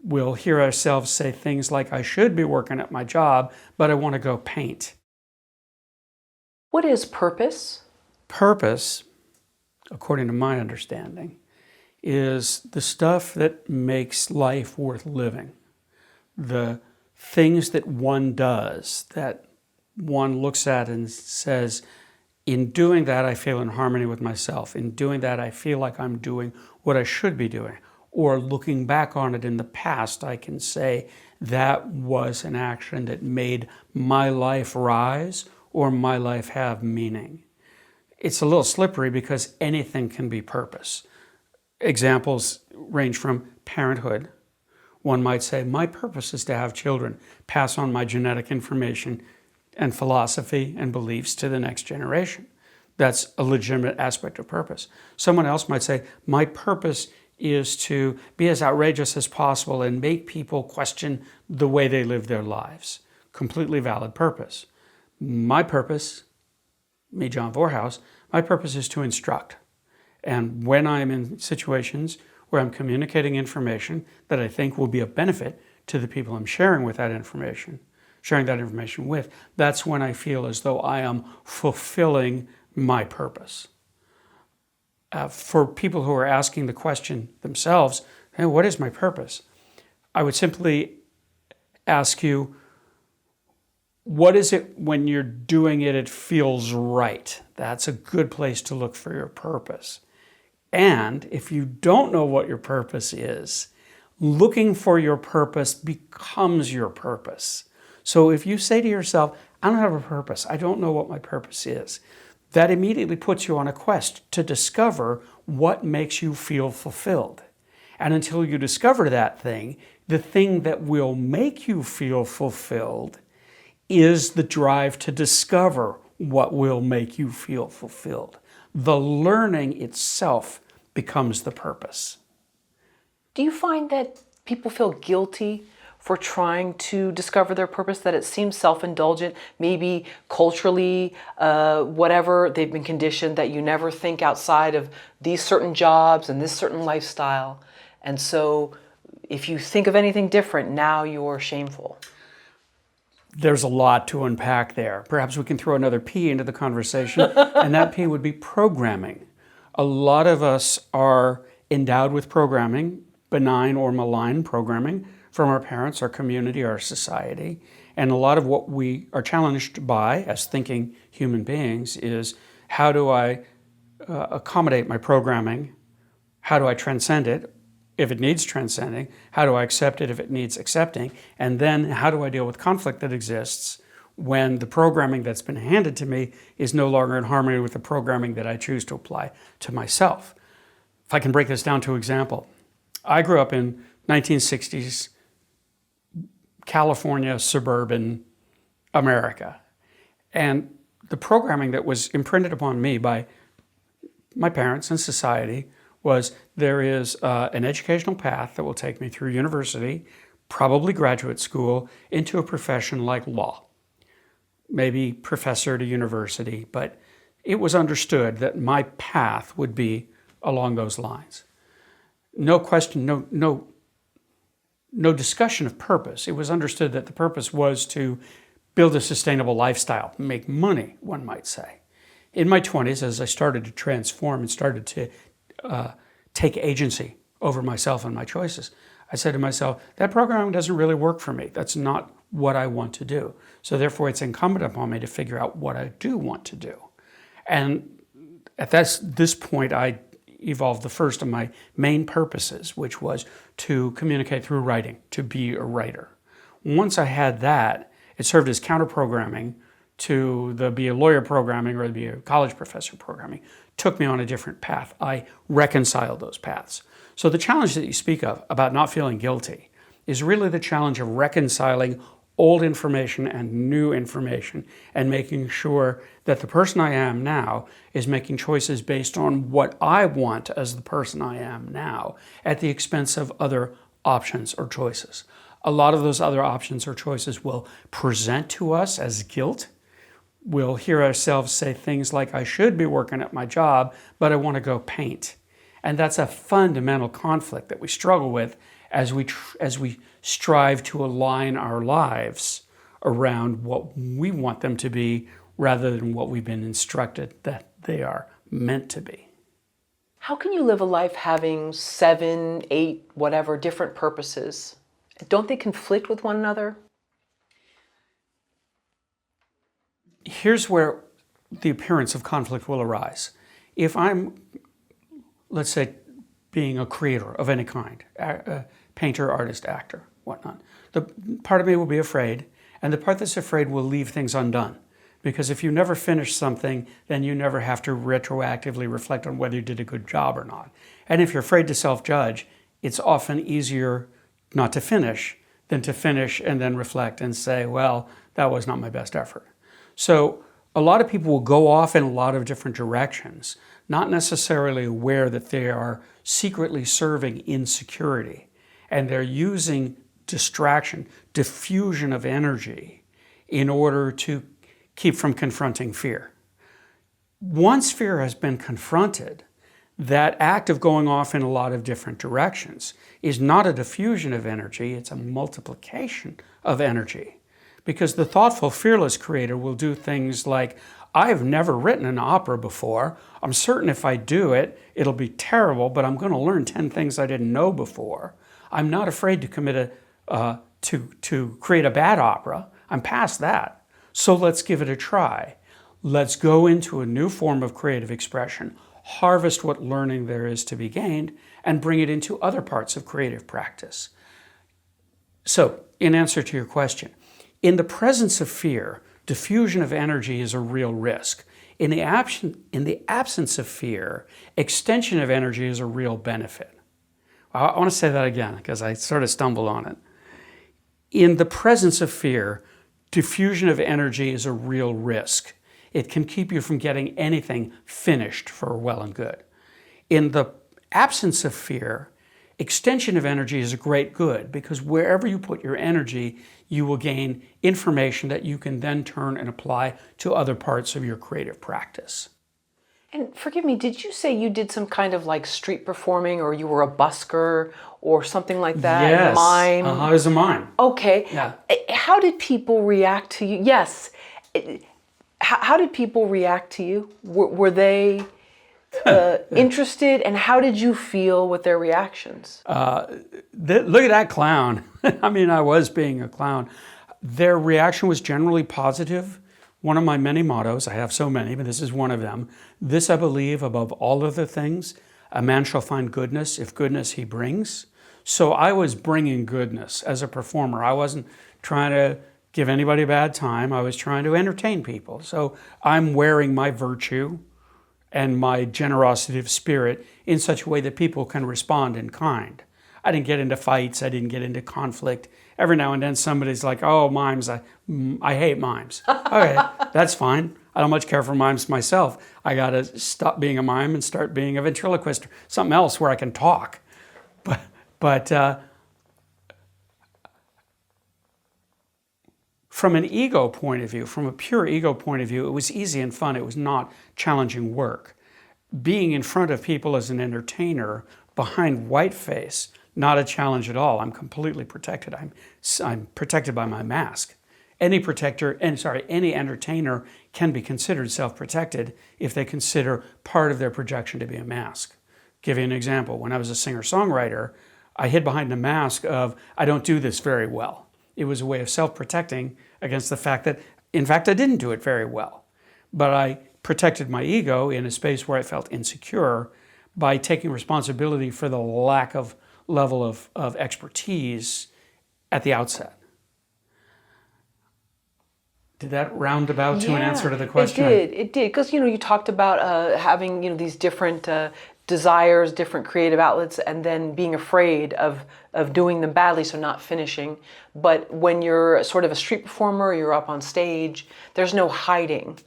We'll hear ourselves say things like, I should be working at my job, but I want to go paint. What is purpose? Purpose, according to my understanding, is the stuff that makes life worth living. The things that one does, that one looks at and says, in doing that, I feel in harmony with myself. In doing that, I feel like I'm doing what I should be doing. Or looking back on it in the past, I can say that was an action that made my life rise or my life have meaning. It's a little slippery because anything can be purpose. Examples range from parenthood. One might say, my purpose is to have children, pass on my genetic information and philosophy and beliefs to the next generation. That's a legitimate aspect of purpose. Someone else might say, my purpose is to be as outrageous as possible and make people question the way they live their lives. Completely valid purpose. My purpose, me, John Vorhaus, my purpose is to instruct. And when I'm in situations where I'm communicating information that I think will be of benefit to the people I'm sharing that information with, that's when I feel as though I am fulfilling my purpose. For people who are asking the question themselves, hey, what is my purpose? I would simply ask you, what is it when you're doing it, it feels right? That's a good place to look for your purpose. And if you don't know what your purpose is, looking for your purpose becomes your purpose. So if you say to yourself, I don't have a purpose, I don't know what my purpose is, that immediately puts you on a quest to discover what makes you feel fulfilled. And until you discover that thing, the thing that will make you feel fulfilled is the drive to discover what will make you feel fulfilled. The learning itself becomes the purpose. Do you find that people feel guilty for trying to discover their purpose, that it seems self-indulgent, maybe culturally, whatever, they've been conditioned that you never think outside of these certain jobs and this certain lifestyle. And so if you think of anything different, now you're shameful. There's a lot to unpack there. Perhaps we can throw another P into the conversation, and that P would be programming. A lot of us are endowed with programming, benign or malign programming, from our parents, our community, our society. And a lot of what we are challenged by as thinking human beings is, how do I accommodate my programming? How do I transcend it if it needs transcending? How do I accept it if it needs accepting? And then how do I deal with conflict that exists when the programming that's been handed to me is no longer in harmony with the programming that I choose to apply to myself? If I can break this down to an example. I grew up in 1960s California, suburban America. And the programming that was imprinted upon me by my parents and society was, there is an educational path that will take me through university, probably graduate school, into a profession like law. Maybe professor to university, but it was understood that my path would be along those lines. No question, no discussion of purpose. It was understood that the purpose was to build a sustainable lifestyle, make money, one might say. In my 20s, as I started to transform and started to take agency over myself and my choices, I said to myself, that program doesn't really work for me. That's not what I want to do. So therefore, it's incumbent upon me to figure out what I do want to do. And at this point, I evolved the first of my main purposes, which was to communicate through writing, to be a writer. Once I had that, it served as counter-programming to the be a lawyer programming or the be a college professor programming. Took me on a different path. I reconciled those paths. So the challenge that you speak of about not feeling guilty is really the challenge of reconciling old information and new information and making sure that the person I am now is making choices based on what I want as the person I am now at the expense of other options or choices. A lot of those other options or choices will present to us as guilt. We'll hear ourselves say things like, I should be working at my job, but I want to go paint. And that's a fundamental conflict that we struggle with. as we strive to align our lives around what we want them to be rather than what we've been instructed that they are meant to be. How can you live a life having 7, 8, whatever, different purposes? Don't they conflict with one another? Here's where the appearance of conflict will arise. If I'm, let's say, being a creator of any kind, painter, artist, actor, whatnot, the part of me will be afraid, and the part that's afraid will leave things undone. Because if you never finish something, then you never have to retroactively reflect on whether you did a good job or not. And if you're afraid to self-judge, it's often easier not to finish than to finish and then reflect and say, well, that was not my best effort. So a lot of people will go off in a lot of different directions, not necessarily aware that they are secretly serving insecurity. And they're using distraction, diffusion of energy in order to keep from confronting fear. Once fear has been confronted, that act of going off in a lot of different directions is not a diffusion of energy, it's a multiplication of energy. Because the thoughtful, fearless creator will do things like, I've never written an opera before. I'm certain if I do it, it'll be terrible, but I'm going to learn 10 things I didn't know before. I'm not afraid to commit to create a bad opera. I'm past that. So let's give it a try. Let's go into a new form of creative expression, harvest what learning there is to be gained, and bring it into other parts of creative practice. So, in answer to your question, in the presence of fear, diffusion of energy is a real risk. In the absence of fear, extension of energy is a real benefit. I want to say that again because I sort of stumbled on it. In the presence of fear, diffusion of energy is a real risk. It can keep you from getting anything finished for well and good. In the absence of fear, extension of energy is a great good because wherever you put your energy, you will gain information that you can then turn and apply to other parts of your creative practice. And forgive me, did you say you did some kind of like street performing or you were a busker or something like that? Yes, Mime? I was a mime. Okay. Yeah. How did people react to you? Yes. How did people react to you? Were they interested, and how did you feel with their reactions? Look at that clown. I mean, I was being a clown. Their reaction was generally positive. One of my many mottos, I have so many, but this is one of them. This I believe above all other things, a man shall find goodness if goodness he brings. So I was bringing goodness as a performer. I wasn't trying to give anybody a bad time. I was trying to entertain people. So I'm wearing my virtue and my generosity of spirit in such a way that people can respond in kind. I didn't get into fights. I didn't get into conflict. Every now and then somebody's like, oh, mimes, I hate mimes. Okay, that's fine. I don't much care for mimes myself. I got to stop being a mime and start being a ventriloquist, something else where I can talk. But from an ego point of view, from a pure ego point of view, it was easy and fun. It was not challenging work. Being in front of people as an entertainer behind whiteface, not a challenge at all. I'm completely protected. I'm protected by my mask. Any entertainer can be considered self-protected if they consider part of their projection to be a mask. Give you an example. When I was a singer-songwriter, I hid behind the mask of, I don't do this very well. It was a way of self-protecting against the fact that, in fact, I didn't do it very well. But I protected my ego in a space where I felt insecure by taking responsibility for the lack of level of expertise at the outset. Did that round about to an answer to the question? It did. Because, you talked about having, these different desires, different creative outlets, and then being afraid of doing them badly, so not finishing. But when you're sort of a street performer, you're up on stage, there's no hiding.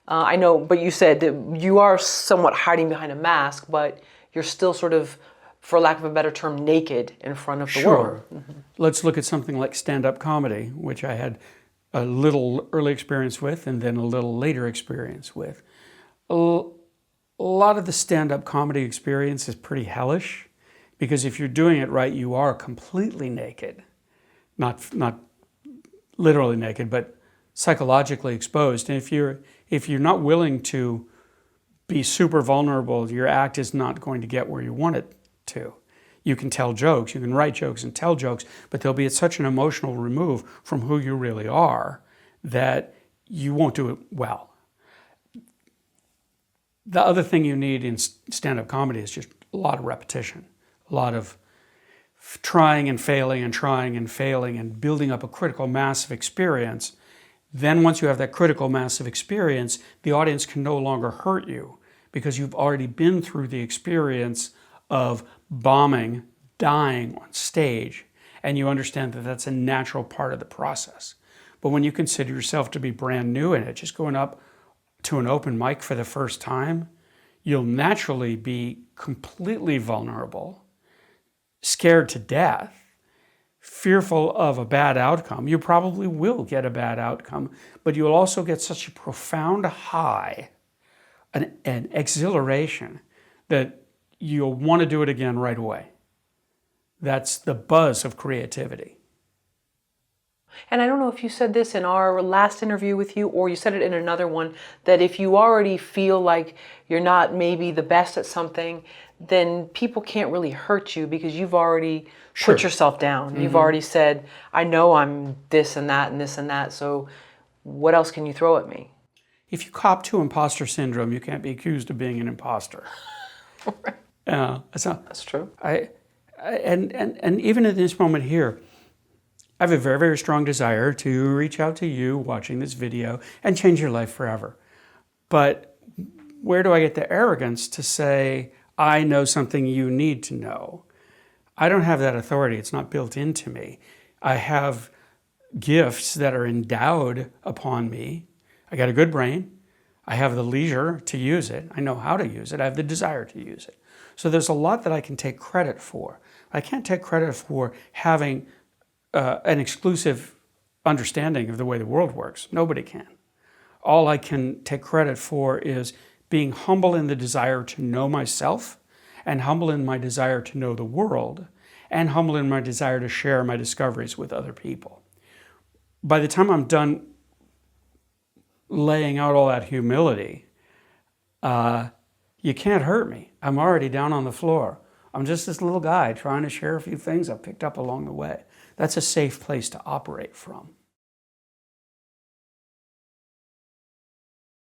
I know, but you said that you are somewhat hiding behind a mask, but you're still sort of, for lack of a better term, naked in front of the world. Mm-hmm. Let's look at something like stand-up comedy, which I had a little early experience with and then a little later experience with. A lot of the stand-up comedy experience is pretty hellish. Because if you're doing it right, you are completely naked. Not literally naked, but psychologically exposed. And if you're not willing to be super vulnerable, your act is not going to get where you want it to. You can tell jokes, you can write jokes and tell jokes, but they'll be at such an emotional remove from who you really are that you won't do it well. The other thing you need in stand-up comedy is just a lot of repetition, a lot of trying and failing and trying and failing and building up a critical mass of experience. Then once you have that critical mass of experience, the audience can no longer hurt you because you've already been through the experience of bombing, dying on stage, and you understand that that's a natural part of the process. But when you consider yourself to be brand new in it, just going up to an open mic for the first time, you'll naturally be completely vulnerable, scared to death, fearful of a bad outcome. You probably will get a bad outcome, but you'll also get such a profound high, an exhilaration, that you'll want to do it again right away. That's the buzz of creativity. And I don't know if you said this in our last interview with you or you said it in another one, that if you already feel like you're not maybe the best at something, then people can't really hurt you because you've already put yourself down. Mm-hmm. You've already said, I know I'm this and that and this and that, so what else can you throw at me? If you cop to imposter syndrome, you can't be accused of being an imposter. That's true. And even at this moment here, I have a very, very strong desire to reach out to you watching this video and change your life forever. But where do I get the arrogance to say, I know something you need to know? I don't have that authority. It's not built into me. I have gifts that are endowed upon me. I got a good brain. I have the leisure to use it. I know how to use it. I have the desire to use it. So there's a lot that I can take credit for. I can't take credit for having an exclusive understanding of the way the world works. Nobody can. All I can take credit for is being humble in the desire to know myself, and humble in my desire to know the world, and humble in my desire to share my discoveries with other people. By the time I'm done laying out all that humility, you can't hurt me. I'm already down on the floor. I'm just this little guy trying to share a few things I've picked up along the way. That's a safe place to operate from.